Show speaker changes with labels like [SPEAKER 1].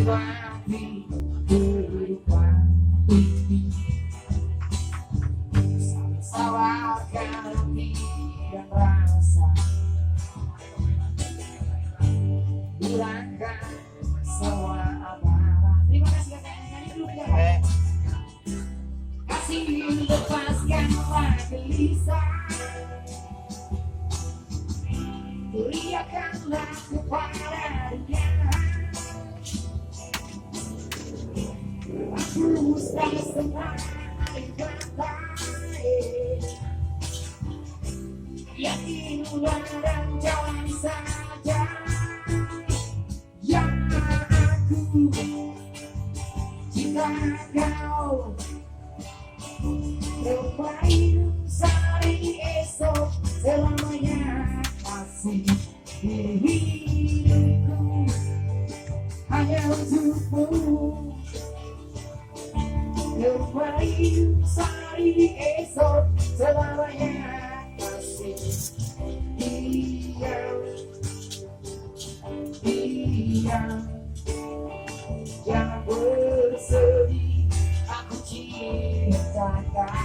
[SPEAKER 1] menikmati kehidupan ini. Sawarkan hati dan rasa, hilangkan semua amarah. Terima kasih kakak-kakak dulu ya. Kasih lepaskanlah gelisah, teriakanlah kepada dunia. Hapuskan semua kata, yakinlah dan jalan saja yang aku cinta kau. Terbaik sehari esok selamanya kasih hidupku hanya untukmu. Terbaik sehari esok selamanya kasih diam. Jangan bersedih, aku cinta kau.